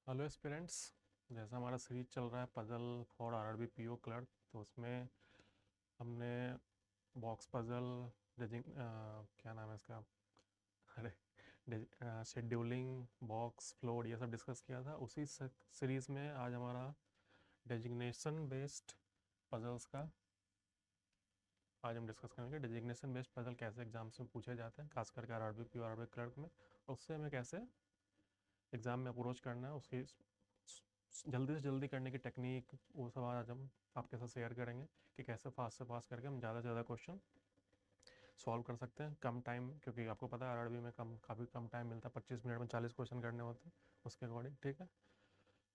Hello aspirants. जैसा हमारा series चल रहा है puzzle for RRB PO clerk, तो उसमें हमने बॉक्स पजल, क्या नाम है इसका, अरे शेड्यूलिंग, बॉक्स फ्लोट, ये सब डिस्कस किया था। उसी सीरीज़ में आज हमारा डेजिग्नेशन बेस्ड पजल्स का आज हम डिस्कस करेंगे। डेजिग्नेशन बेस्ड पजल कैसे एग्जाम्स में पूछे जाते हैं, खास करके आरआरबी पीओ आरआरबी क्लर्क में, और उससे हमें कैसे एग्ज़ाम में अप्रोच करना है, उसकी जल्दी से जल्दी करने की टेक्निक, वो सब आज हम आपके साथ शेयर करेंगे कि कैसे फास्ट से फास्ट करके हम ज़्यादा से ज़्यादा क्वेश्चन सॉल्व कर सकते हैं कम टाइम, क्योंकि आपको पता है आरआरबी में काफ़ी कम टाइम मिलता है, 25 मिनट में 40 क्वेश्चन करने होते हैं उसके अकॉर्डिंग। ठीक है,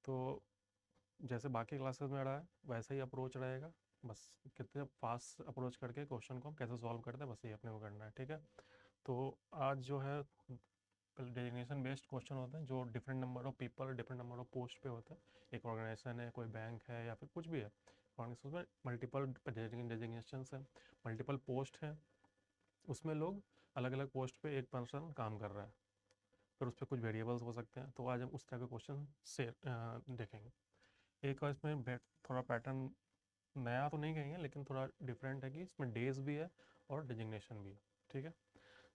तो जैसे बाकी क्लासेस में रहा है वैसा ही अप्रोच रहेगा, बस कितने फास्ट अप्रोच करके क्वेश्चन को हम कैसे सॉल्व करते हैं, बस ये अपने को करना है। ठीक है, तो आज जो है डेजिग्नेशन बेस्ड क्वेश्चन होते हैं जो different number of people, different number of post पे होते हैं। एक ऑर्गेनाइजेशन है, कोई बैंक है या फिर कुछ भी है, ऑर्गेनाइजेशन में मल्टीपल डेजिग्नेशन है, मल्टीपल पोस्ट हैं, उसमें लोग अलग अलग पोस्ट पे एक पर्सन काम कर रहा है, फिर उस पर कुछ वेरिएबल्स हो सकते हैं। तो आज हम उस तरह के क्वेश्चन से देखेंगे। एक और इसमें थोड़ा पैटर्न नया तो नहीं कहेंगे, लेकिन थोड़ा डिफरेंट है कि इसमें डेज भी है और डिजिग्नेशन भी है। ठीक है,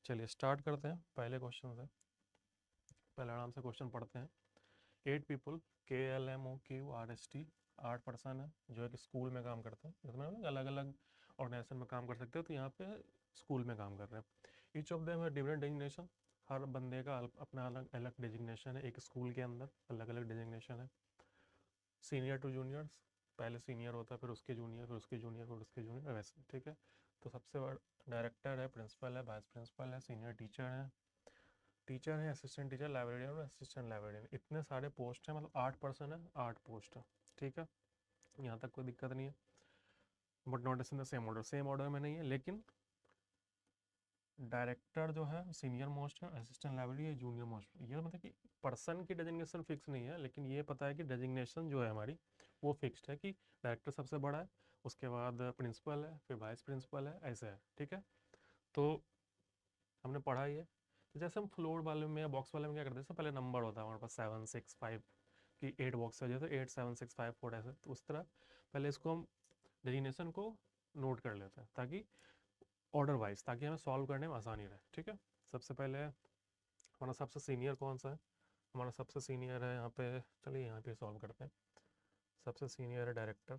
चलिए स्टार्ट करते हैं पहले क्वेश्चन से। पहले आराम से क्वेश्चन पढ़ते हैं। 8 पीपल, KLMOQRST, 8 पर्सन है जो एक स्कूल में काम करते हैं। इसमें लोग अलग अलग ऑर्गेनाइजेशन में काम कर सकते हो, तो यहाँ पे स्कूल में काम कर रहे हैं। ईच ऑफ देम है डिफरेंट डेजिग्नेशन, हर बंदे का अपना अलग अलग डेजिग्नेशन है। एक स्कूल के अंदर अलग अलग डेजिग्नेशन है। सीनियर टू जूनियर्स, पहले सीनियर होता है, फिर उसके जूनियर, फिर उसके जूनियर, फिर उसके जूनियर, वैसे। ठीक है, तो सबसे बड़ा डायरेक्टर है, प्रिंसिपल है, वाइस प्रिंसिपल है, सीनियर टीचर है, असिस्टेंट टीचर, लाइब्रेरियन और असिस्टेंट लाइब्रेरियन। इतने सारे पोस्ट हैं, मतलब 8 पर्सन है, 8 पोस्ट है। ठीक है, यहाँ तक कोई दिक्कत नहीं है, but not in the same order, same order में नहीं है। लेकिन डायरेक्टर जो है सीनियर मोस्ट है, असिस्टेंट लाइब्रेरी है जूनियर मोस्ट है। ये मतलब कि पर्सन की डेजिग्नेशन फिक्स नहीं है, लेकिन ये पता है कि डेजिग्नेशन जो है हमारी वो फिक्स्ड है कि डायरेक्टर सबसे बड़ा है, उसके बाद प्रिंसिपल है, फिर वाइस प्रिंसिपल है, ऐसे है। ठीक है, तो हमने पढ़ा ही है। तो जैसे हम फ्लोर वाले में या बॉक्स वाले में क्या करते हैं, सबसे पहले नंबर होता है हमारे पास 7 6 5 की, 8 बॉक्स है जैसे 8 7 6 5 4 ऐसे, तो उस तरह पहले इसको हम डेजिग्नेशन को नोट कर लेते हैं, ताकि ऑर्डर वाइज, ताकि हमें सॉल्व करने में आसानी रहे। ठीक है, सबसे पहले हमारा सबसे सीनियर कौन सा है, हमारा सबसे सीनियर है यहाँ पे, चलिए यहाँ पे सॉल्व करते हैं। सबसे सीनियर है डायरेक्टर।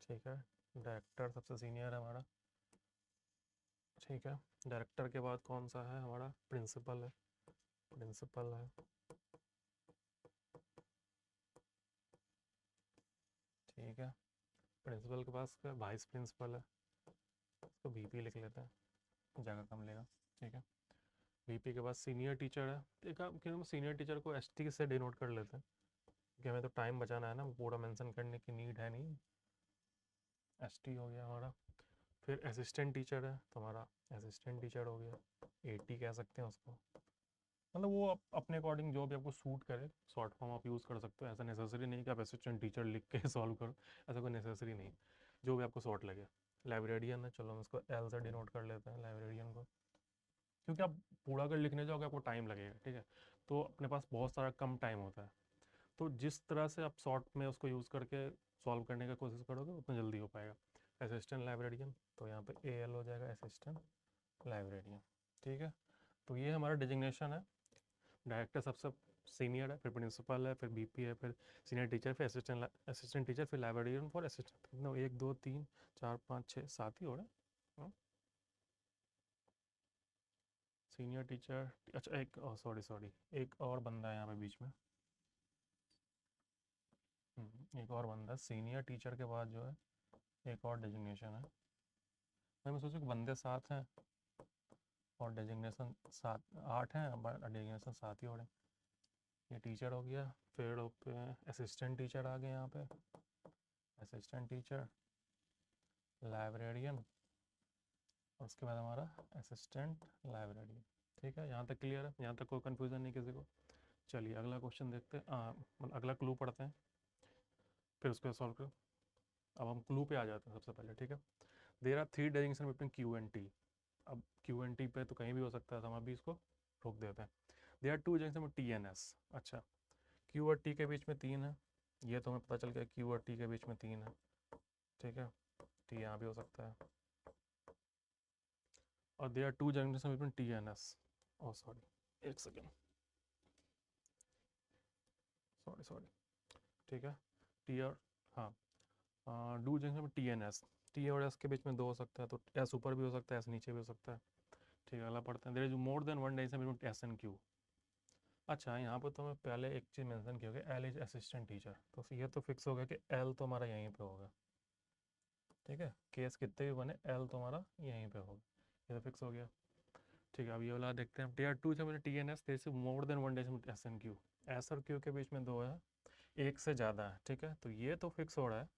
ठीक है, डायरेक्टर सबसे सीनियर है हमारा। ठीक है, डायरेक्टर के बाद कौन सा है हमारा, प्रिंसिपल है, प्रिंसिपल है। ठीक है, प्रिंसिपल के पास वाइस प्रिंसिपल है, उसको VP लिख लेते हैं, जगह कम लेगा। ठीक है, VP के पास सीनियर टीचर है। एक कि हम सीनियर टीचर को ST से डिनोट कर लेते हैं, क्योंकि हमें तो टाइम बचाना है ना, पूरा मेंशन करने की नीड है नहीं। ST हो गया हमारा। फिर असिस्टेंट टीचर है, तो हमारा असिस्टेंट टीचर हो गया, AT कह सकते हैं उसको। मतलब वो अपने अकॉर्डिंग जो भी आपको सूट करे शॉर्ट फॉर्म आप यूज़ कर सकते हो। ऐसा नेसेसरी नहीं कि आप असिस्टेंट टीचर लिख के सॉल्व करो, ऐसा कोई नेसेसरी नहीं, जो भी आपको शॉर्ट लगे। लाइब्रेरियन है, चलो हम इसको L से डिनोट कर लेते हैं लाइब्रेरियन को, क्योंकि आप पूरा अगर लिखने जाओगे आपको टाइम लगेगा। ठीक है, तो अपने पास बहुत सारा कम टाइम होता है, तो जिस तरह से आप शॉर्ट में उसको यूज़ करके सॉल्व करने का कोशिश करोगे उतना जल्दी हो पाएगा। असिस्टेंट लाइब्रेरियन, तो यहाँ पे AL हो जाएगा, असिस्टेंट लाइब्रेरियन। ठीक है, तो ये हमारा डिजिग्नेशन है। डायरेक्टर सबसे सीनियर है, फिर प्रिंसिपल है, फिर BP है, फिर सीनियर टीचर, फिर असिस्टेंट टीचर, फिर लाइब्रेरियन फॉर असिस्टेंट। नो, 1 2 3 4 5 6 7 ही हो रहे हैं। सीनियर टीचर, अच्छा एक, सॉरी सॉरी, एक और बंदा है यहाँ पे बीच में। एक और बंदा सीनियर टीचर के बाद जो है एक और डेजिग्नेशन है। मैं सोचूं कि बंदे 7 हैं और डेजिग्नेशन 8 हैं, डेजिग्नेशन 7 ही हो रहे हैं। ये टीचर हो गया, फिर असिस्टेंट टीचर आ गए यहाँ पे, असिस्टेंट टीचर, लाइब्रेरियन, और उसके बाद हमारा असिस्टेंट लाइब्रेरियन। ठीक है, यहाँ तक क्लियर है, यहाँ तक कोई कन्फ्यूज़न नहीं किसी को। चलिए अगला क्वेश्चन देखते हैं, मतलब अगला क्लू पढ़ते हैं, फिर उसको सॉल्व करो। अब हम क्लू पे आ जाते हैं सबसे पहले। ठीक है, there are 3 designation between Q and T। अब Q and T पे तो कहीं भी हो सकता है, तो हम अभी इसको रोक देते हैं। दे आर टू जंक्शन में टी एन एस। अच्छा, क्यू और टी के बीच में 3 है, ये तो हमें पता चल गया, क्यू और टी के बीच में 3 है, ठीक है। टी यहाँ भी हो सकता है, और there are two junction between T N S. Oh sorry, एक सेकेंड, सॉरी सॉरी, ठीक है। टी और, हाँ, डू जंक्शन में टी एन एस, टी और एस के बीच में 2 हो सकता है, तो एस ऊपर भी हो सकता है, एस नीचे भी हो सकता है, ठीक है। अगला पढ़ते हैं, there is more than one junction between S and Q. अच्छा, यहाँ पर तो मैं पहले एक चीज़ मेंशन की होगी, एल इज असिस्टेंट टीचर, तो ये तो फिक्स हो गया कि एल तो हमारा यहीं पे होगा, ठीक है। केस कितने भी बने, एल तो हमारा यहीं पे होगा, ये तो फिक्स हो गया, ठीक है। अब ये वाला देखते हैं, टीयर टू से मुझे T N S, there is more than one junction S and Q, S और क्यू के बीच में 2 है, एक से ज़्यादा है, ठीक है। तो ये तो फिक्स हो रहा है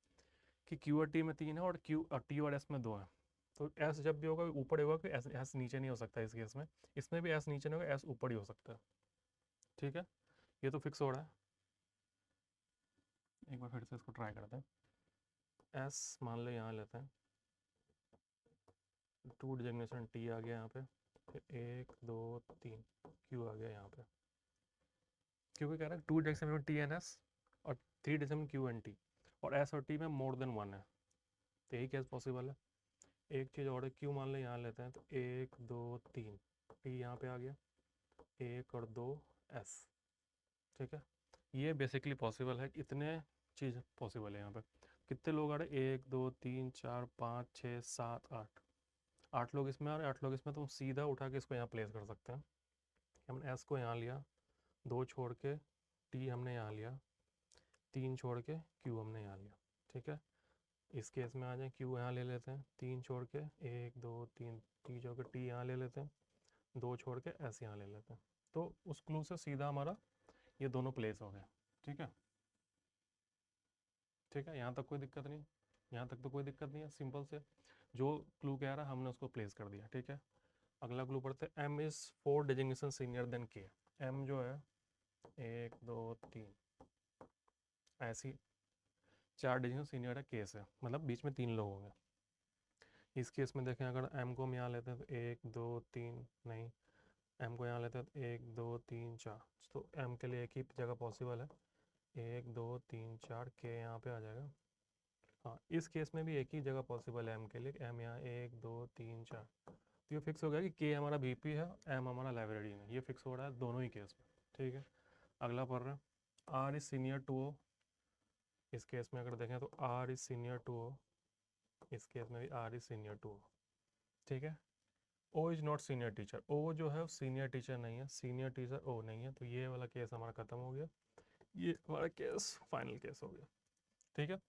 कि क्यू और टी में 3 है, और क्यू और टी और एस में 2 है, तो एस जब भी होगा ऊपर ही होगा, कि एस एस नीचे नहीं हो सकता इस केस में, इसमें भी एस नीचे नहीं होगा, एस ऊपर ही हो सकता है, ठीक है। ये तो फिक्स हो रहा है। एक बार फिर से इसको ट्राई करते हैं, एस मान लो यहाँ लेते हैं, टू डिजिग्नेशन टी आ गया यहाँ पे, फिर 1 2 3 क्यू आ गया यहाँ पे, क्योंकि कह रहा है two designation T N S और 3 डिजिग्नेशन क्यू एन टी, और एस और टी में मोर देन 1 है, तो यही केस पॉसिबल है। एक चीज़ और, क्यू मान लो यहाँ लेते हैं, तो 1 2 3 टी यहाँ पे आ गया, 1 और 2 एस, ठीक है। ये बेसिकली पॉसिबल है, इतने चीज़ पॉसिबल है यहाँ पे। कितने लोग आ रहे, 1 2 3 4 5 6 7 8, 8 लोग इसमें आ रहे हैं, 8 लोग इसमें, तो हम सीधा उठा के इसको यहाँ प्लेस कर सकते हैं। हमने एस को यहाँ लिया, 2 छोड़ के टी हमने यहाँ लिया, 3 छोड़ के क्यू हमने यहाँ लिया, ठीक है। इस केस में आ जाए, क्यू यहाँ ले लेते हैं, 3 छोड़ के 1 2 3, टी छोड़ के टी यहाँ ले लेते हैं, 2 छोड़ के एस यहाँ ले लेते हैं, तो उस क्लू से सीधा हमारा ये दोनों प्लेस हो गए, ठीक है। ठीक है, यहाँ तक कोई दिक्कत नहीं, यहाँ तक तो कोई दिक्कत नहीं है, सिंपल से जो क्लू कह रहा है हमने उसको प्लेस कर दिया, ठीक है। अगला क्लू पढ़ते हैं, M is 4 designation senior than K. M जो है 1 2 3 ऐसी 4 डिजिग्नेशन सीनियर है के से, मतलब बीच में 3 लोग होंगे। इस केस में देखें, अगर एम को हम यहाँ लेते हैं तो 1 2 3 नहीं, एम को यहाँ लेते हैं तो 1 2 3 4, तो एम के लिए एक ही जगह पॉसिबल है, 1 2 3 4, के यहाँ पे आ जाएगा। हाँ, इस केस में भी एक ही जगह पॉसिबल है एम के लिए, एम यहाँ 1 2 3 4, तो ये फिक्स हो गया कि के हमारा वीपी है, एम हमारा लाइब्रेरियन है, ये फिक्स हो रहा है दोनों ही केस में, ठीक है। अगला पढ़ रहे हैं, R is senior to O. इस केस में अगर देखें तो R is senior to O, इस केस में भी R is senior to O, ठीक है। O is not senior teacher, O जो है सीनियर टीचर नहीं है, सीनियर टीचर ओ नहीं है, तो ये वाला केस हमारा खत्म हो गया, ये हमारा केस फाइनल केस हो गया, ठीक है।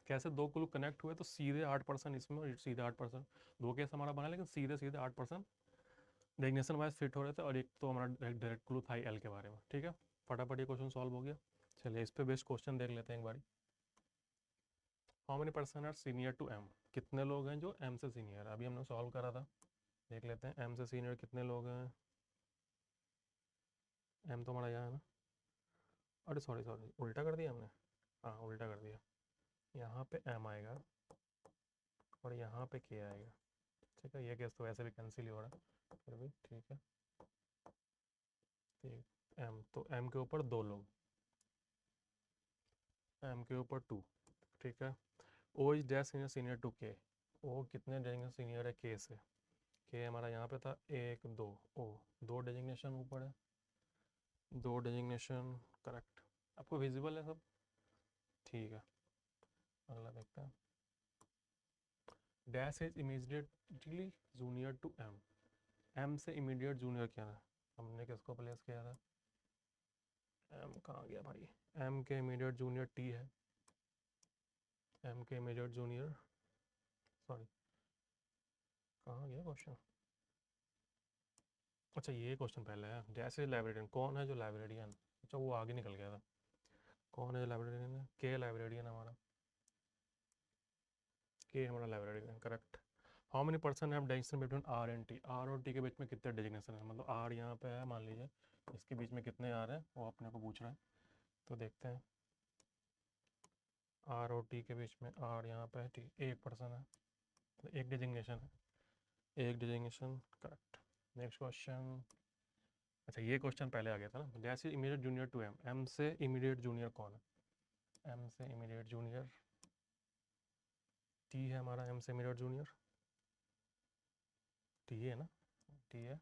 कैसे 2 क्लू कनेक्ट हुए, तो सीधे 8% इसमें और सीधे 8%, 2 केस हमारा बना, लेकिन सीधे सीधे 8% डेफिनेशन वाइज फिट हो रहे थे, और एक तो हमारा डायरेक्ट क्लू था एल के बारे में, ठीक है। फटाफट ये क्वेश्चन सॉल्व हो गया। चलिए इस पे बेस्ट क्वेश्चन देख लेते हैं एक बारी। How many person are senior to M, कितने लोग हैं जो एम से सीनियर है, अभी हमने सॉल्व करा था, देख लेते हैं एम से सीनियर कितने लोग हैं। एम तो हमारा यहाँ है ना, अरे सॉरी सॉरी, उल्टा कर दिया हमने, हाँ उल्टा कर दिया, यहाँ पे एम आएगा और यहाँ पे के आएगा, ठीक है। ये केस तो वैसे भी कैंसिल ही हो रहा है, फिर भी ठीक है, ठीक। एम तो एम के ऊपर 2 लोग, एम के ऊपर 2, ठीक है। O is dash senior senior to K, O कितने डेजिग्नेशन सीनियर है के से, के हमारा यहाँ पे था 1 2, ओ 2 डेजिग्नेशन ऊपर है, 2 डेजिग्नेशन करेक्ट, आपको विजिबल है सब, ठीक है। अगला देखते हैं, dash is immediately junior to M, M से इमीडिएट जूनियर क्या है, हमने किसको प्लेस किया था, एम कहाँ गया भाई, एम के इमीडिएट जूनियर टी है, एम के इमीडिएट जूनियर, सॉरी कहाँ गया क्वेश्चन, अच्छा ये क्वेश्चन पहले है, जैसे लाइब्रेरियन कौन है जो लाइब्रेरियन, अच्छा वो आगे निकल गया था, कौन है जो लाइब्रेरियन है, के लाइब्रेरियन हमारा, के हमारा librarian correct. How many person have designation between R and T, R और टी के बीच में कितने डेजिग्नेशन है, मतलब आर यहाँ पे है मान लीजिए, इसके बीच में कितने आर है वो अपने को पूछ रहा है, तो देखते हैं, आर और टी के बीच में आर यहाँ पे है, टी एक पर्सन है, तो एक डेजिग्नेशन है, एक डेजिग्नेशन करेक्ट। नेक्स्ट क्वेश्चन, अच्छा ये क्वेश्चन पहले आ गया था ना, जैसे immediate junior to M, M से इमीडिएट जूनियर कौन है? एम से इमीडिएट जूनियर टी है हमारा, एम से इमीडिएट जूनियर टी है ना, टी है,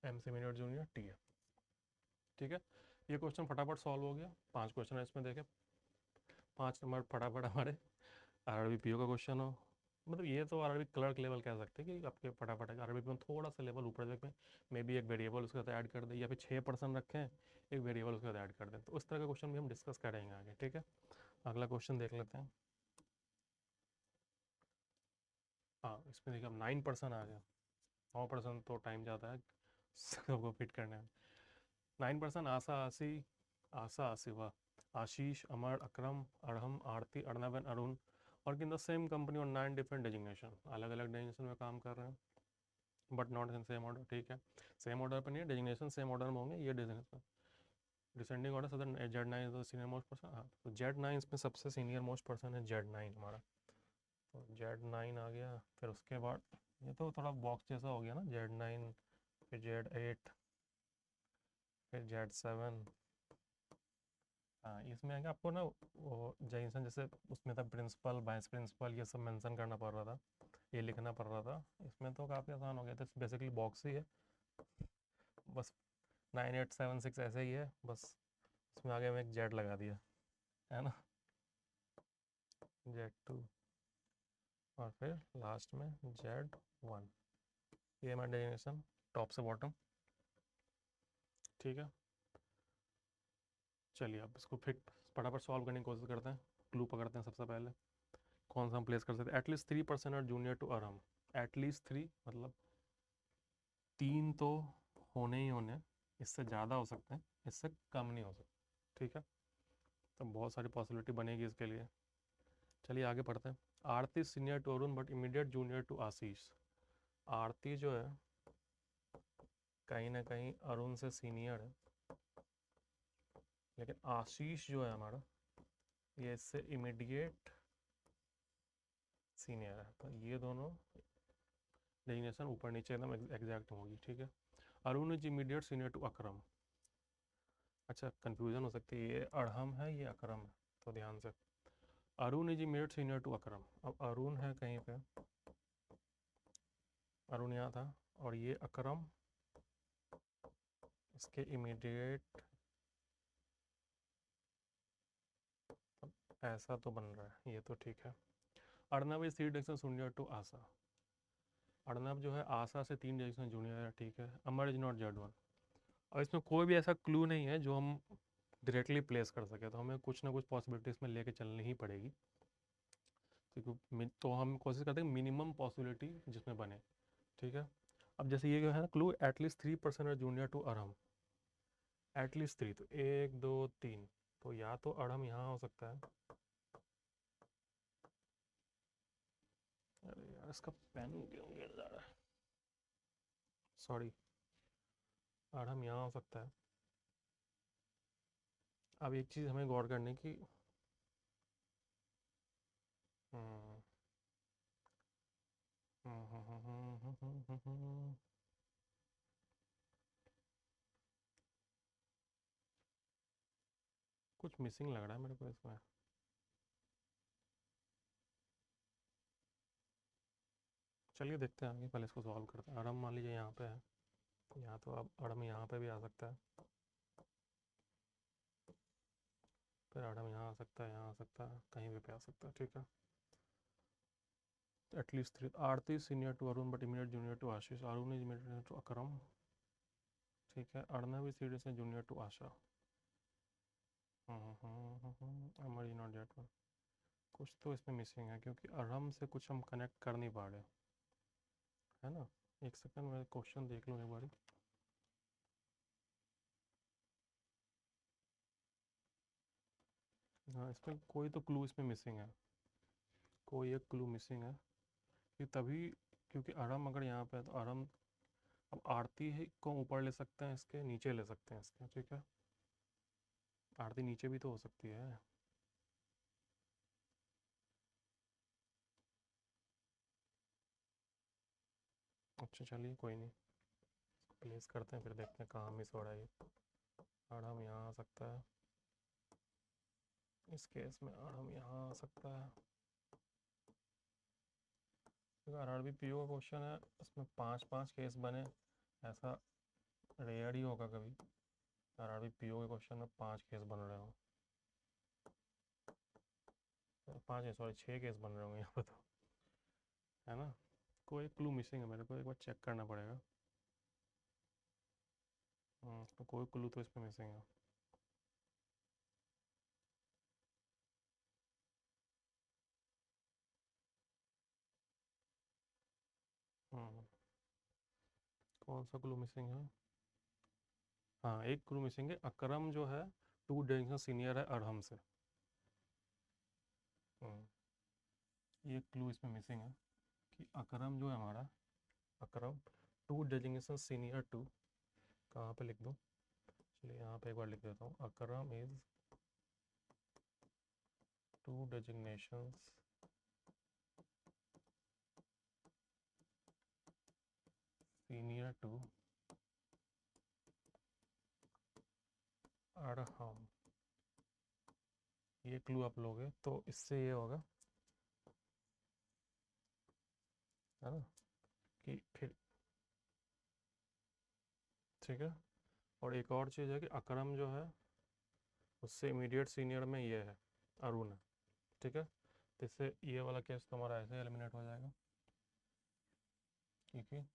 एम से इमीडिएट जूनियर टी है। ठीक है, ये क्वेश्चन फटाफट सॉल्व हो गया। 5 क्वेश्चन है इसमें, देखे 5 नंबर फटाफट हमारे। आरआरबी पीओ का क्वेश्चन हो, मतलब ये तो आरआरबी क्लर्क लेवल कह सकते हैं कि आपके फटाफट है। आरआरबी में थोड़ा सा लेवल ऊपर जाके मे बी एक वेरिएबल उसके साथ ऐड कर दें, या फिर 6% रखें, एक वेरिएबल उसके साथ ऐड कर दें, तो उस तरह का क्वेश्चन भी हम डिस्कस करेंगे आगे। ठीक है, अगला क्वेश्चन देख लेते हैं। हाँ, इसमें देखिए अब 9% आ गया। 9% तो टाइम जाता है सबको फिट करने में। 9% आशा, आशी, आशा, आशिवा, आशीष, अमर, अकरम, अड़हम, Aarti, Arnav and Arun work in the same company और 9 डिफरेंट डेजिग्नेशन, अलग अलग डेजिग्नेशन में काम कर रहे हैं but not in same order. ठीक है, सेम ऑर्डर पर नहीं है, डेजिग्नेशन सेम ऑर्डर में होंगे, ये डेजिग्नेशन डिसेंडिंग ऑर्डर। सदर Z9 is the senior most person. हाँ, तो Z9 इसमें सबसे सीनियर मोस्ट पर्सन है, Z9 हमारा। तो Z9 आ गया। फिर उसके बाद ये तो थोड़ा बॉक्स जैसा हो गया ना, Z9, फिर Z8, फिर Z7। हाँ, इसमें आगे आपको ना वो जैसन जैसे उसमें था प्रिंसिपल, वाइस प्रिंसिपल, ये सब मेंशन करना पड़ रहा था, ये लिखना पड़ रहा था। इसमें तो काफ़ी आसान हो गया था, बेसिकली बॉक्स ही है बस। 9876 ऐसे ही है बस, उसमें आगे में एक जेड लगा दिया है ना, Z2, और फिर लास्ट में Z1। ये हमारा डेजिग्नेशन टॉप से बॉटम। ठीक है, चलिए अब इसको फिर फटाफट सॉल्व करने की कोशिश करते हैं। क्लू पकड़ते हैं सबसे पहले, कौन सा हम प्लेस कर सकते हैं। एटलीस्ट 3% और जूनियर टू अरहम। एटलीस्ट 3 मतलब 3 तो होने ही होने, इससे ज़्यादा हो सकते हैं, इससे कम नहीं हो सकते। ठीक है, तो बहुत सारी पॉसिबिलिटी बनेगी इसके लिए। चलिए आगे पढ़ते हैं। Aarti senior to Arun but immediate junior to Ashish. Aarti जो है कहीं ना कहीं अरुण से सीनियर है, लेकिन आशीष जो है हमारा, ये इससे इमीडिएट सीनियर है। तो ये दोनों डेजिग्नेशन ऊपर नीचे एकदम एग्जैक्ट होगी। ठीक है, Arun is immediate senior to Akram. अच्छा, कंफ्यूजन हो सकती है, ये अड़हम है ये अकरम है, तो ध्यान से। Arun is immediate senior to Akram. अब अरुण है कहीं पे, अरुण यहाँ था, और ये अकरम इसके इमीडिएट, ऐसा तो बन रहा है, ये तो ठीक है। Arnab is 3 direction junior to Asha. Arnab जो है आशा से 3 डायरेक्शन जूनियर है। ठीक है, अमर इज नॉट Z1। और इसमें कोई भी ऐसा क्लू नहीं है जो हम डायरेक्टली प्लेस कर सके, तो हमें कुछ ना कुछ पॉसिबिलिटी इसमें लेके चलनी ही पड़ेगी। तो हम कोशिश करते हैं मिनिमम पॉसिबिलिटी जिसमें बने। ठीक है, अब जैसे ये जो है ना क्लू, एटलीस्ट 3% है जूनियर टू अरहम। एटलीस्ट 3 तो 1 2 3, तो या तो अड़हम यहाँ हो सकता है। अरे यार इसका पेन क्यों गिर जा रहा है, सॉरी। अड़हम यहाँ हो सकता है। अब एक चीज़ हमें गौर करने की, हम्म, कुछ मिसिंग लग रहा है मेरे को इसमें। चलिए देखते हैं आगे, पहले इसको सॉल्व करते हैं। अड़हम मान लीजिए यहाँ पे है, यहाँ तो अब अड़हम यहाँ पे भी आ सकता है, फिर अड़हम यहाँ आ सकता है, यहाँ आ सकता है, कहीं भी पे आ सकता है। ठीक है, at least 3। Aarti senior to Arun but immediate junior to Ashish. Arun is immediate to Akram. ठीक है, अर्णव इज सीनियर से junior to Asha. Amar is not that one. कुछ तो इसमें मिसिंग है, क्योंकि अरहम से कुछ हम कनेक्ट कर नहीं पा रहे, है ना। एक सेकंड मैं क्वेश्चन देख लूँ एक बार। हाँ, इसमें कोई तो क्लू इसमें मिसिंग है, कोई एक क्लू मिसिंग है, कि तभी, क्योंकि अरहम अगर यहाँ पे है तो अरहम, अब आरती है को ऊपर ले सकते हैं, इसके नीचे ले सकते हैं इसके। ठीक है, आरती नीचे भी तो हो सकती है। अच्छा चलिए कोई नहीं, प्लेस करते हैं, फिर देखते हैं कहाँ मिस हो रहा है ये। अड़हम यहाँ आ सकता है, इस केस में अड़हम यहाँ आ सकता है। आरआरबी पीओ का क्वेश्चन है, इसमें 5-5 केस बने, ऐसा रेयर ही होगा कभी आरआरबी पीओ के क्वेश्चन में 5 केस बन रहे हो। 5 नहीं, सॉरी 6 केस बन रहे होंगे यहाँ पे तो, है ना। कोई क्लू मिसिंग है, मेरे को एक बार चेक करना पड़ेगा। तो कोई क्लू तो इसमें मिसिंग है। हम्म, कौन सा क्लू मिसिंग है? हाँ, एक क्लू मिसिंग है, अकरम जो है 2 जनरेशन सीनियर है अड़हम से। ये क्लू इसमें मिसिंग है कि अकरम जो है हमारा, अकरम 2 डेजिग्नेशन सीनियर टू, कहाँ पे लिख दूँ, चलिए यहाँ पे एक बार लिख देता हूँ, अकरम इज 2 डेजिग्नेशंस सीनियर टू अड़हम। ये क्लू आप लोगे तो इससे ये होगा, है ना, कि फिर ठीक है। और एक और चीज़ है कि अकरम जो है उससे इमीडिएट सीनियर में ये है, अरुण है, ठीक है। तो इससे ये वाला केस तुम्हारा ऐसे एलिमिनेट हो जाएगा, ठीक है।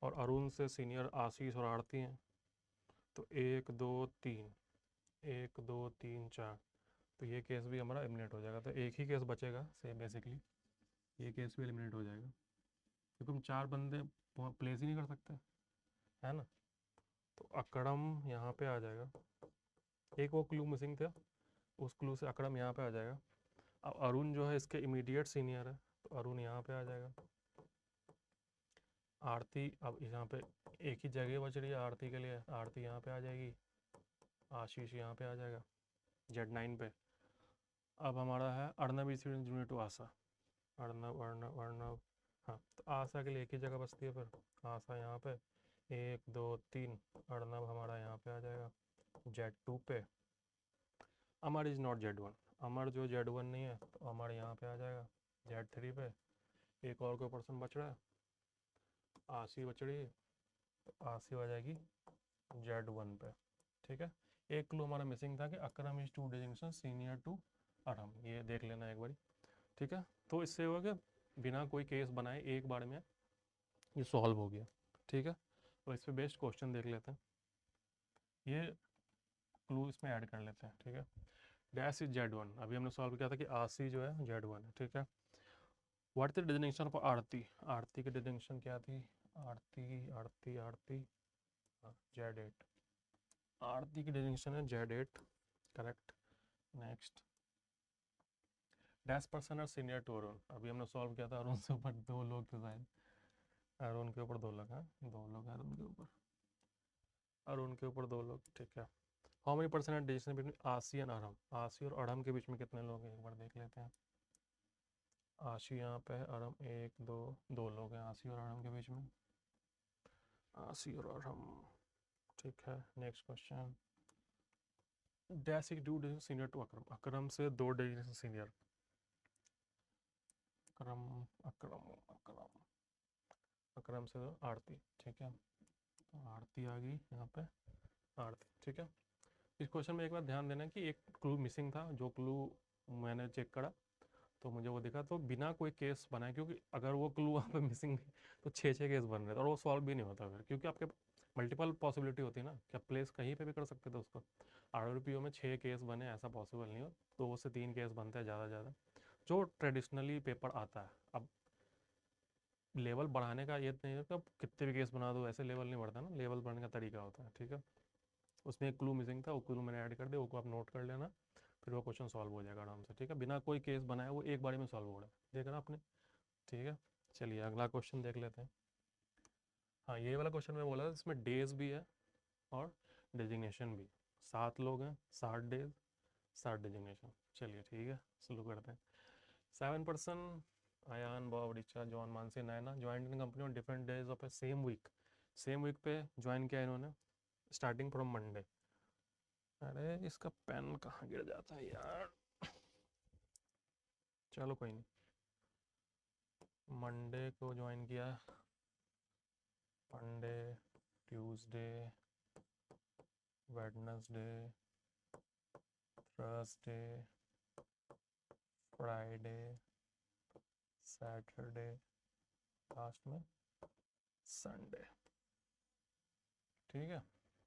और अरुण से सीनियर आशीष और आरती हैं, तो 1 2 3, 1 2 3 4, तो ये केस भी हमारा एलिमिनेट हो जाएगा। तो एक ही केस बचेगा सेम बेसिकली, ये केस भी एलिमिनेट हो जाएगा क्योंकि हम 4 बंदे प्लेस ही नहीं कर सकते, है ना। तो अकड़म यहाँ पे आ जाएगा, एक वो क्लू मिसिंग था, उस क्लू से अकड़म यहाँ पे आ जाएगा। अब अरुण जो है इसके इमीडिएट सीनियर है, तो अरुण यहाँ पे आ जाएगा। आरती अब यहाँ पे एक ही जगह बच रही है आरती के लिए, आरती यहाँ पे आ जाएगी, आशीष यहाँ पे आ जाएगा Z9 पे। अब हमारा है Arnab is junior to Asha, Arnab Arnab Arnab, हाँ, तो आशा के लिए एक ही जगह बचती है, फिर आशा यहाँ पे 1 2 3, अर्नब हमारा यहाँ पे आ जाएगा Z2 पे। अमर इज नॉट Z1, अमर जो Z1 नहीं है, तो अमर यहाँ पे आ जाएगा Z3 पे। एक और कोई पर्सन बच रहा है, आशी बच रही है, तो आशी आ जाएगी Z1 पे, ठीक है। एक क्लू हमारा मिसिंग था कि अकरम is 2 designation senior to Arham, ये देख लेना एक बारी, ठीक है। तो इससे होगा कि बिना कोई केस बनाए एक बार में ये सॉल्व हो गया, ठीक है। तो इस पर बेस्ट क्वेश्चन देख लेते हैं, ये क्लू इसमें ऐड कर लेते हैं, ठीक है। डैश इज Z1, अभी हमने सॉल्व किया था कि आरसी जो है Z1 है, ठीक है। What is the designation of Aarti, Aarti की डेजिग्नेशन क्या थी, आरती आरती आरती Z8, आरती की डेजिग्नेशन है Z8, correct. Next, dash person are senior to Arun, अभी हमने सॉल्व किया था, अरुण से ऊपर 2 लोग थे शायद, अरुण के ऊपर 2 लोग हैं, 2 लोग हैं अरुण के ऊपर, अरुण के ऊपर 2 लोग, ठीक है। How many person are decision between Ashi and Arham, Ashi और अरहम के बीच में कितने लोग हैं, एक बार देख लेते हैं। आशी यहाँ पे है, अरहम 1 2, 2 लोग हैं आशी और अरहम के बीच में, आशी और अरहम, ठीक है। Next question, dash is 2 decision senior to Akram, Akram से 2 डिसीजन सीनियर, अकरम अकरम अकरम, अकरम से आरती, ठीक है। तो आरती आ गई यहाँ पे, आरती, ठीक है। इस क्वेश्चन में एक बार ध्यान देना कि एक क्लू मिसिंग था, जो क्लू मैंने चेक करा तो मुझे वो दिखा, तो बिना कोई केस बनाए, क्योंकि अगर वो क्लू वहाँ पे मिसिंग तो 6 केस बन रहे थे और वो सॉल्व भी नहीं होता फिर, क्योंकि आपके मल्टीपल पॉसिबिलिटी होती है ना कि आप प्लेस कहीं पे भी कर सकते थे उसको। आरआरपीओ में 6 केस बने ऐसा पॉसिबल नहीं हो, 2 से 3 केस बनते हैं ज़्यादा ज़्यादा, जो ट्रेडिशनली पेपर आता है। अब लेवल बढ़ाने का ये नहीं है कि आप कितने भी केस बना दो, ऐसे लेवल नहीं बढ़ता ना, लेवल बढ़ने का तरीका होता है, ठीक है। उसमें एक क्लू मिसिंग था, वो क्लू मैंने ऐड कर दिया, वो आप नोट कर लेना, फिर वो क्वेश्चन सॉल्व हो जाएगा आराम से, ठीक है। बिना कोई केस बनाए वो एक बारी में सॉल्व हो रहा है, देखा ना आपने, ठीक है। चलिए अगला क्वेश्चन देख लेते हैं। हाँ, ये वाला क्वेश्चन मैं बोला था, इसमें डेज भी है और डेजिग्नेशन भी, 7 लोग हैं, 60 डेज 60 डेजिग्नेशन। चलिए ठीक है, शुरू करते हैं। 7 person, Ayan Bob Richa John Mansi Naina joined in company on different days of a same week, same week पे ज्वाइन किया इन्होंने, स्टार्टिंग फ्रॉम मंडे। अरे इसका पेन कहाँ गिर जाता है यार, चलो कोई नहीं। मंडे को ज्वाइन किया, Monday, Tuesday, Wednesday, Thursday, Friday, Saturday, last में संडे। ठीक है,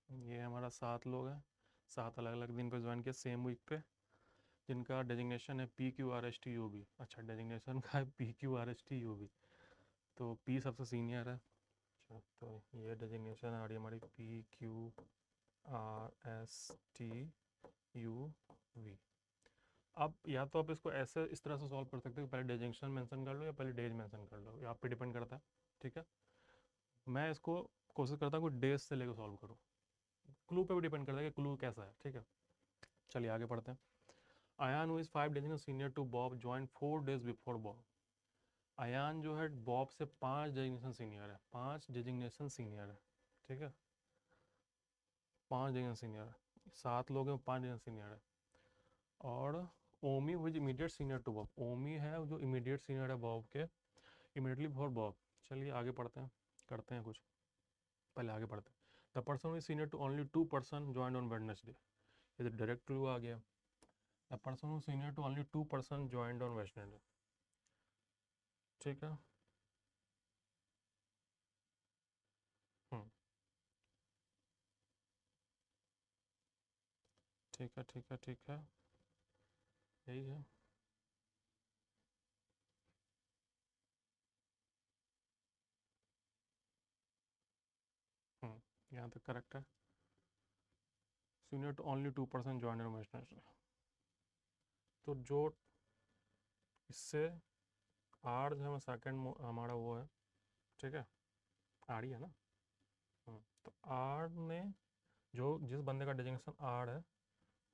ये हमारा 7 लोग हैं, 7 अलग अलग दिन पे ज्वाइन किया सेम वीक पे, जिनका डेजिग्नेशन है PQRSTUV। अच्छा, डेजिग्नेशन का है PQRSTUV, तो P सबसे सीनियर है। अच्छा, तो ये डेजिग्नेशन आ रही है हमारी PQRSTUV। अब या तो आप इसको ऐसे इस तरह से सॉल्व कर सकते हो, पहले डेजिग्नेशन मेंशन कर लो या पहले डेज मेंशन कर लो, ये आप पे डिपेंड करता है। ठीक है, मैं इसको कोशिश करता हूँ कि डेज से लेकर सॉल्व करूँ, क्लू पे भी डिपेंड करता है कि क्लू कैसा है। ठीक है, चलिए आगे पढ़ते हैं। Ayan who is 5 designation senior to Bob join 4 days before Bob. Ayan जो है बॉब से 5 डेजिग्नेशन सीनियर है, 5 डेजिग्नेशन सीनियर है। ठीक है, 5 डेजिग्नेशन सीनियर है, 7 लोग हैं, 5 डेजिग्नेशन सीनियर है। और Omi is immediate senior to Bob, Omi है जो इमीडिएट सीनियर है बॉब के, इमीडिएटली बिफोर बॉब। चलिए आगे पढ़ते हैं, करते हैं कुछ, पहले आगे पढ़ते हैं। The person is senior to only 2 person join on Wednesday, ये तो डायरेक्ट क्लू आ गया। The person is senior to only 2 person joined on Wednesday. ठीक है, हम्म, ठीक है, ठीक है, ठीक है, यही है। यहाँ तक करेक्ट है, senior to only 2 person join on Wednesday. तो जो इससे आर जो है सेकंड हमारा वो है। ठीक है, आर ही है ना। तो आर ने, जो जिस बंदे का डेजिग्नेशन आर है,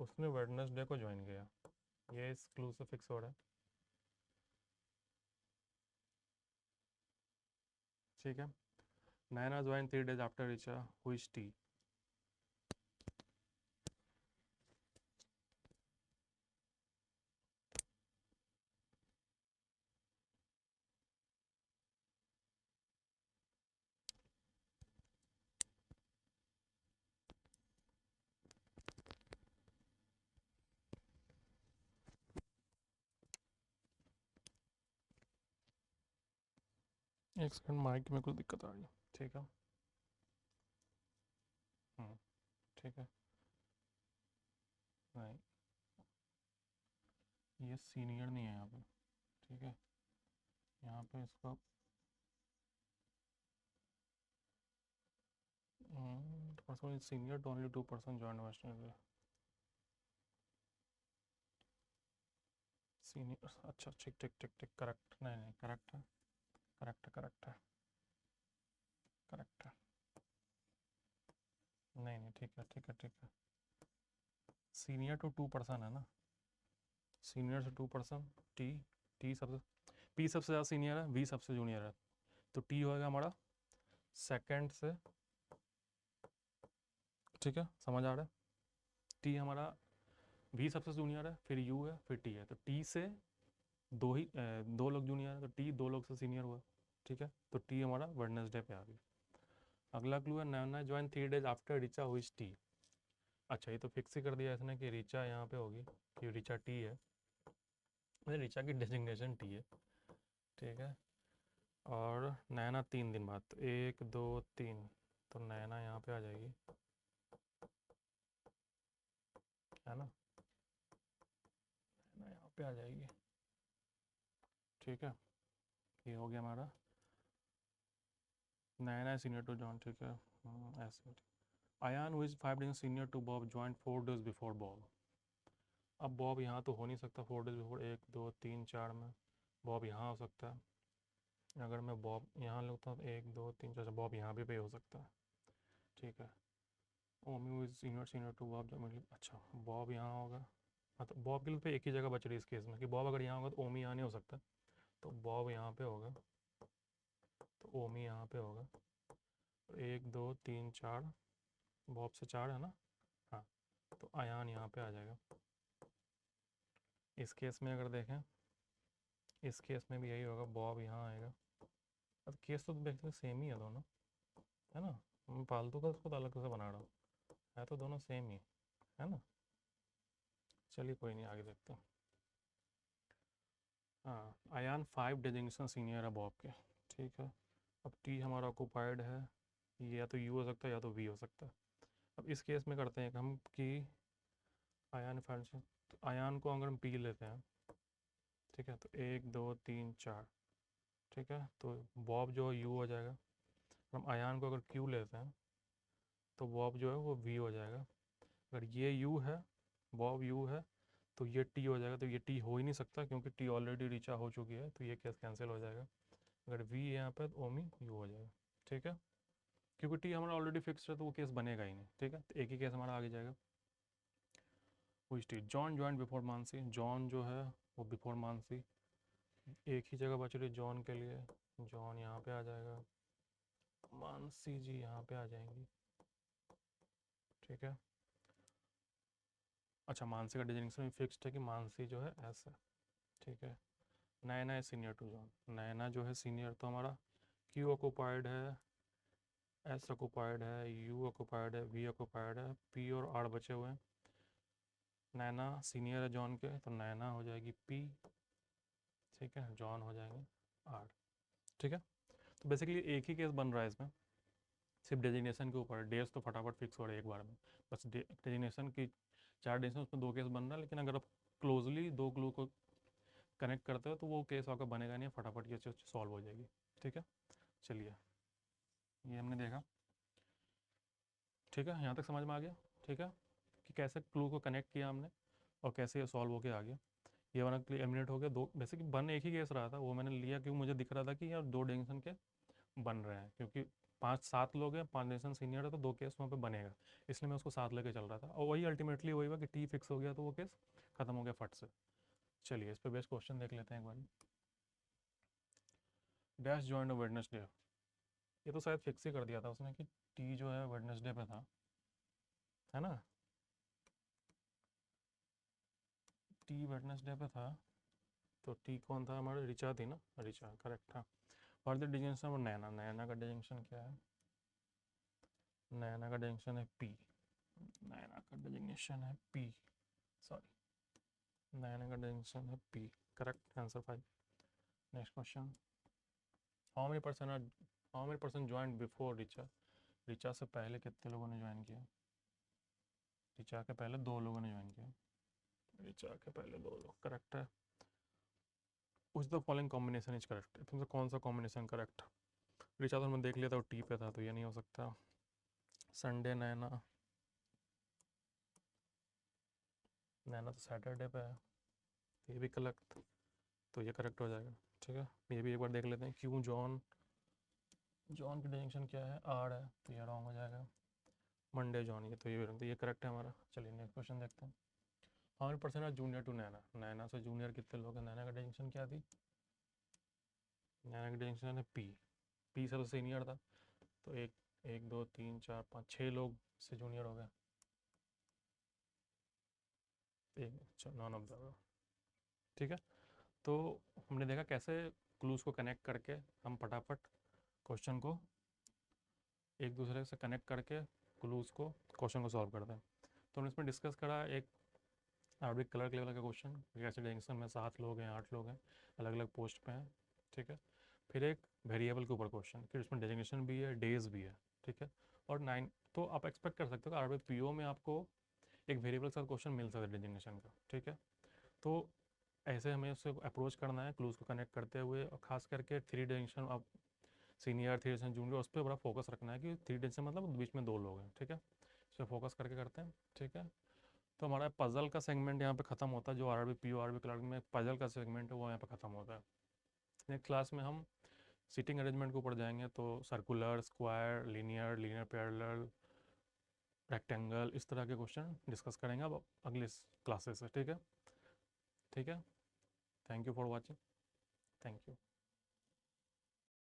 उसने वेडनेसडे को ज्वाइन किया, ये इस क्लू से फिक्स हो रहा है। ठीक है, Naina join 3 days after Richa who is T. एक सेकंड, माइक में कुछ दिक्कत आ रही है। ठीक है, ठीक है, नहीं ये सीनियर नहीं है यहाँ पे। ठीक है, यहाँ पे इसको person is senior to only 2 person join Wednesday, senior. अच्छा, ठीक ठीक ठीक ठीक, करेक्ट, नहीं नहीं करेक्ट है, करेक्ट है, करेक्ट है, करेक्ट है, नहीं नहीं ठीक है, ठीक है, ठीक है। सीनियर टू 2 पर्सन है ना, सीनियर से 2 पर्सन, टी, टी सबसे, पी सबसे ज़्यादा सीनियर है, वी सबसे जूनियर है, तो टी होएगा हमारा सेकंड से। ठीक है, समझ आ रहा है। टी हमारा, वी सबसे जूनियर है, फिर यू है, फिर टी है, तो टी से दो लोग जूनियर है, तो टी 2 लोग से सीनियर हुआ। ठीक है, तो टी हमारा वेडनेसडे पे आ गई। अगला क्लू है Naina join 3 days after Richa हुई टी। अच्छा, ये तो फिक्स ही कर दिया इसने कि रिचा यहाँ पे होगी, कि रिचा टी है, मतलब रिचा की डेजिग्नेशन टी है। ठीक है, और नैना 3 दिन बाद, तो 1 2 3, तो नैना यहाँ पे आ जाएगी, है ना, नैना यहाँ पे आ जाएगी। ठीक है, ये हो गया हमारा नैना सीनियर टू जॉन। ठीक है, ऐसे। Ayan who is 5 days senior to Bob join 4 days before Bob. अब बॉब यहाँ तो हो नहीं सकता 4 डेज बिफोर, 1 2 3 4 में बॉब यहाँ हो सकता है। अगर मैं बॉब यहाँ लेता हूँ, 1 2 3 4, बॉब यहाँ भी पे हो सकता है। ठीक है, Omi is senior senior to Bob, अच्छा बॉब यहाँ होगा, मतलब बॉब के लिए पे एक ही जगह बच रही है इस केस में, कि बॉब अगर यहाँ होगा तो ओमी यहाँ नहीं हो सकता, तो बॉब यहाँ पे होगा, तो ओमी यहाँ पे होगा। 1 2 3 4, बॉब से 4 है ना। हाँ, तो आयान यहाँ पे आ जाएगा। इस केस में अगर देखें, इस केस में भी यही होगा, बॉब यहाँ आएगा। अब केस तो देखते सेम ही है दोनों, है ना। मैं फालतू का उसको अलग से बना रहा हूँ, है तो दोनों सेम ही है ना। चलिए कोई नहीं, आगे देखते हैं। हाँ, आयान 5 डेजिग्नेशन सीनियर है बॉब के, ठीक है। अब टी हमारा ऑक्यूपाइड है, ये या तो यू हो सकता है या तो वी हो सकता है। अब इस केस में करते हैं हम कि आयान फंक्शन, तो आयान को अगर हम पी लेते हैं, ठीक है, तो 1 2 3 4, ठीक है, तो बॉब जो है यू हो जाएगा। हम आयान को अगर क्यू लेते हैं तो बॉब जो है वो वी हो जाएगा। अगर ये यू है, बॉब यू है, तो ये टी हो जाएगा। तो ये टी हो ही नहीं सकता क्योंकि टी ऑलरेडी रीचा हो चुकी है, तो ये केस कैंसिल हो जाएगा। अगर वी यहाँ पे तो ओमी यू हो जाएगा, ठीक है। क्योंकि टी हमारा ऑलरेडी फिक्स है तो वो केस बनेगा ही नहीं, ठीक है। तो एक ही केस हमारा आगे जाएगा। वो T John join before Mansi, John जो है वो बिफोर मानसी, एक ही जगह बच रही जॉन के लिए। जॉन यहाँ पे आ जाएगा, मानसी जी यहाँ पे आ जाएंगी, ठीक है। अच्छा, मानसी का डिजिग्नेशन भी फिक्स्ड है कि मानसी जो है एस है, ठीक है। नैना है सीनियर टू जॉन, नैना जो है सीनियर, तो हमारा क्यू ऑक्यूपाइड है, एस ऑक्यूपाइड है, यू ऑक्यूपाइड है, वी ऑक्यूपाइड है, पी और आर बचे हुए हैं। नैना सीनियर है जॉन के, तो नैना हो जाएगी पी, ठीक है, जॉन हो जाएंगे आर, ठीक है। तो बेसिकली एक ही केस बन रहा है इसमें, सिर्फ डेजिग्नेशन के ऊपर। डेज तो फटाफट फिक्स हो रहा है एक बार में, बस डेजिग्नेशन की 4 डेजिग्नेशन, उसमें 2 केस बन रहा है। लेकिन अगर आप क्लोजली 2 क्लू को कनेक्ट करते हो तो वो केस आपका बनेगा नहीं, फटाफट ये चीज़ सॉल्व हो जाएगी, ठीक है। चलिए, ये हमने देखा, ठीक है, यहाँ तक समझ में आ गया, ठीक है, कि कैसे क्लू को कनेक्ट किया हमने और कैसे ये सॉल्व होके आ गया। ये वाला क्लियर एलिमिनेट हो गया। दो बेसिक बन एक ही केस रहा था, वो मैंने लिया क्योंकि मुझे दिख रहा था कि यार 2 डेजिग्नेशन के बन रहे हैं, क्योंकि 5 7 लोग हैं, 5 डेजिग्नेशन सीनियर है, तो 2 केस वहाँ पे बनेगा, इसलिए मैं उसको साथ लेके चल रहा था। और वही अल्टीमेटली वही हुआ कि टी फिक्स हो गया, तो वो केस खत्म हो गया फट से। चलिए इस पर बेस्ट क्वेश्चन देख लेते हैं एक बार। डैश जॉइन वेडनेसडे, ये तो शायद फिक्स ही कर दिया था उसने कि टी जो है वेडनेसडे पे था, है ना। टी वेडनेसडे पे था, तो टी कौन था हमारे, रिचा थी ना, रिचा करेक्ट था। और द डिजंक्शन और नैना, नैना का डिजंक्शन क्या है, नैना का डिजंक्शन है पी, नैना का डिजंक्शन है पी, सॉरी, नैना का डिजंक्शन है P, correct answer 5। Next question, how many person join before Richa, Richa से पहले कितने लोगों ने ज्वाइन किया। रिचा के पहले 2 लोगों ने ज्वाइन किया, रिचा के पहले 2 लोग, करेक्ट है। उस the following combination is correct, तुमसे कौन सा कॉम्बिनेशन करेक्ट। रिचा तो हमने देख लिया था, वो टी पे था, तो ये नहीं हो सकता। संडे नैना, नैना तो सैटरडे पे है, ये भी करेक्ट, तो ये करेक्ट हो जाएगा, ठीक है। ये भी एक बार देख लेते हैं। क्यों जॉन, जॉन की डिजंक्शन क्या है, आर है, तो ये रॉन्ग हो जाएगा। मंडे जॉन, ये तो ये करेक्ट है हमारा। चलिए नेक्स्ट क्वेश्चन देखते हैं। How many person are junior to Naina, Naina से जूनियर कितने लोग हैं। नैना का डिजंक्शन क्या थी, नैना की डिजंक्शन है पी, पी से तो सीनियर था, तो 1 2 3 4 5 6 लोग से जूनियर हो गया। अच्छा, नॉन ऑफ द, ठीक है। तो हमने देखा कैसे क्लूज को कनेक्ट करके हम फटाफट क्वेश्चन को एक दूसरे से कनेक्ट करके क्लूज को क्वेश्चन को सॉल्व करते हैं। तो हमने इसमें डिस्कस करा एक आरबिक क्लर्क लेवल का क्वेश्चन, कैसे डेजिग्नेशन में 7 लोग हैं, 8 लोग हैं, अलग अलग पोस्ट पे हैं, ठीक है। फिर एक वेरिएबल के ऊपर क्वेश्चन, फिर इसमें डेजिग्नेशन भी है, डेज भी है, ठीक है। और 9, तो आप एक्सपेक्ट कर सकते हो कि आरबिक पीओ में आपको एक वेरिएबल के साथ क्वेश्चन मिल सकता है डेजिग्नेशन का, ठीक है। तो ऐसे हमें उससे अप्रोच करना है क्लूज को कनेक्ट करते हुए, और खास करके 3 डेजिग्नेशन, आप सीनियर 3 डेजिग्नेशन जूनियर, उस पर बड़ा फोकस रखना है कि 3 डेजिग्नेशन मतलब बीच में 2 लोग हैं, ठीक है। इस पर फोकस करके करते हैं, ठीक है। तो हमारा पजल का सेगमेंट यहाँ पे ख़त्म होता है, जो आरआरबी पीओ आरबी क्लर्क में पजल का सेगमेंट है वो यहाँ पे ख़त्म होता है। नेक्स्ट क्लास में हम सीटिंग अरेंजमेंट के ऊपर जाएंगे, तो circular, square, linear, linear parallel, rectangle, इस तरह के क्वेश्चन डिस्कस करेंगे अब अगले क्लासेस से, ठीक है, ठीक है। Thank you for watching, thank you.